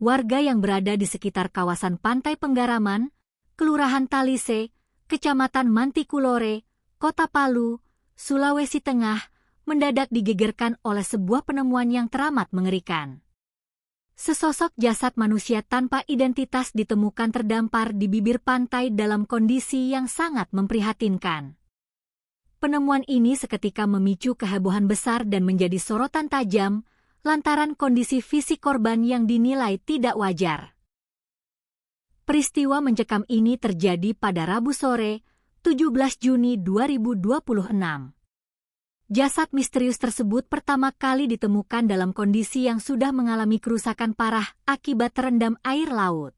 warga yang berada di sekitar kawasan Pantai Penggaraman, Kelurahan Talise, Kecamatan Mantikulore, Kota Palu, Sulawesi Tengah, mendadak digegerkan oleh sebuah penemuan yang teramat mengerikan. Sesosok jasad manusia tanpa identitas ditemukan terdampar di bibir pantai dalam kondisi yang sangat memprihatinkan. Penemuan ini seketika memicu kehebohan besar dan menjadi sorotan tajam lantaran kondisi fisik korban yang dinilai tidak wajar. Peristiwa mencekam ini terjadi pada Rabu sore, 17 Juni 2026. Jasad misterius tersebut pertama kali ditemukan dalam kondisi yang sudah mengalami kerusakan parah akibat terendam air laut.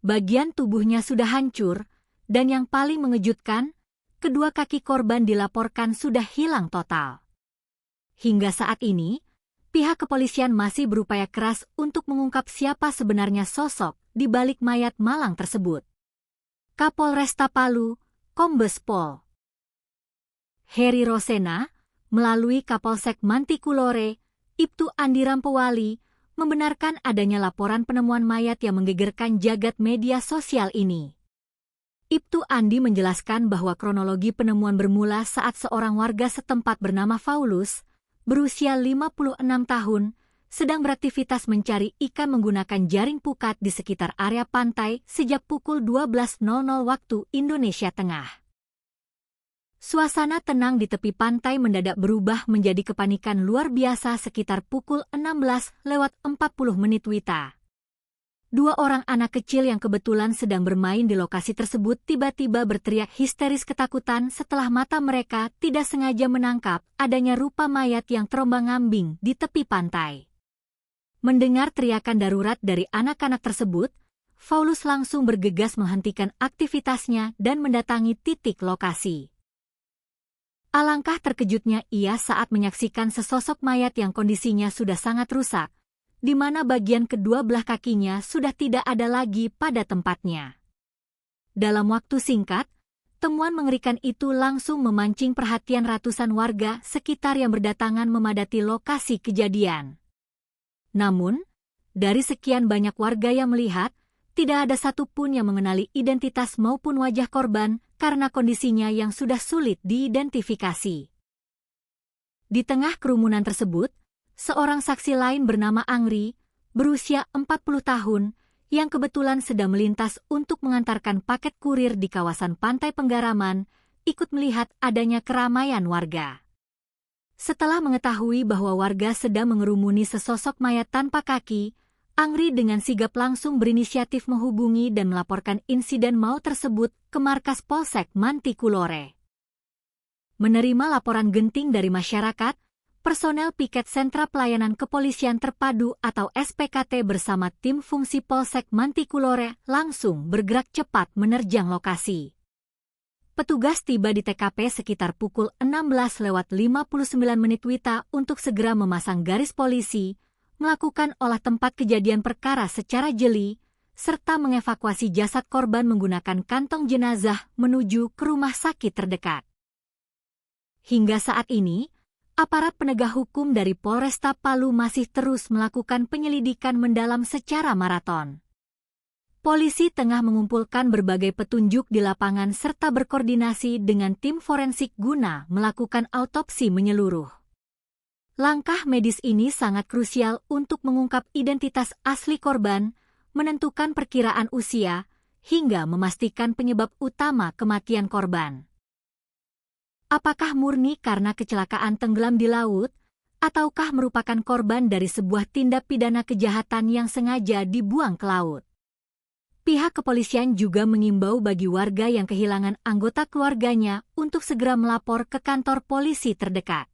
Bagian tubuhnya sudah hancur, dan yang paling mengejutkan, kedua kaki korban dilaporkan sudah hilang total. Hingga saat ini, pihak kepolisian masih berupaya keras untuk mengungkap siapa sebenarnya sosok di balik mayat malang tersebut. Kapolresta Palu, Kombes Pol Heri Rosena, melalui Kapolsek Mantikulore, Ibtu Andi Rampewali, membenarkan adanya laporan penemuan mayat yang menggegerkan jagat media sosial ini. Ibtu Andi menjelaskan bahwa kronologi penemuan bermula saat seorang warga setempat bernama Faulus, berusia 56 tahun, sedang beraktivitas mencari ikan menggunakan jaring pukat di sekitar area pantai sejak pukul 12.00 waktu Indonesia Tengah. Suasana tenang di tepi pantai mendadak berubah menjadi kepanikan luar biasa sekitar pukul 16:40 WITA. Dua orang anak kecil yang kebetulan sedang bermain di lokasi tersebut tiba-tiba berteriak histeris ketakutan setelah mata mereka tidak sengaja menangkap adanya rupa mayat yang terombang-ambing di tepi pantai. Mendengar teriakan darurat dari anak-anak tersebut, Faulus langsung bergegas menghentikan aktivitasnya dan mendatangi titik lokasi. Alangkah terkejutnya ia saat menyaksikan sesosok mayat yang kondisinya sudah sangat rusak, di mana bagian kedua belah kakinya sudah tidak ada lagi pada tempatnya. Dalam waktu singkat, temuan mengerikan itu langsung memancing perhatian ratusan warga sekitar yang berdatangan memadati lokasi kejadian. Namun, dari sekian banyak warga yang melihat, tidak ada satupun yang mengenali identitas maupun wajah korban karena kondisinya yang sudah sulit diidentifikasi. Di tengah kerumunan tersebut, seorang saksi lain bernama Angri, berusia 40 tahun, yang kebetulan sedang melintas untuk mengantarkan paket kurir di kawasan Pantai Penggaraman, ikut melihat adanya keramaian warga. Setelah mengetahui bahwa warga sedang mengerumuni sesosok mayat tanpa kaki, Angri dengan sigap langsung berinisiatif menghubungi dan melaporkan insiden maut tersebut ke markas Polsek Mantikulore. Menerima laporan genting dari masyarakat, personel Piket Sentra Pelayanan Kepolisian Terpadu atau SPKT bersama tim fungsi Polsek Mantikulore langsung bergerak cepat menerjang lokasi. Petugas tiba di TKP sekitar pukul 16:59 WITA untuk segera memasang garis polisi, melakukan olah tempat kejadian perkara secara jeli, serta mengevakuasi jasad korban menggunakan kantong jenazah menuju ke rumah sakit terdekat. Hingga saat ini, aparat penegak hukum dari Polresta Palu masih terus melakukan penyelidikan mendalam secara maraton. Polisi tengah mengumpulkan berbagai petunjuk di lapangan serta berkoordinasi dengan tim forensik guna melakukan autopsi menyeluruh. Langkah medis ini sangat krusial untuk mengungkap identitas asli korban, menentukan perkiraan usia, hingga memastikan penyebab utama kematian korban. Apakah murni karena kecelakaan tenggelam di laut, ataukah merupakan korban dari sebuah tindak pidana kejahatan yang sengaja dibuang ke laut? Pihak kepolisian juga mengimbau bagi warga yang kehilangan anggota keluarganya untuk segera melapor ke kantor polisi terdekat.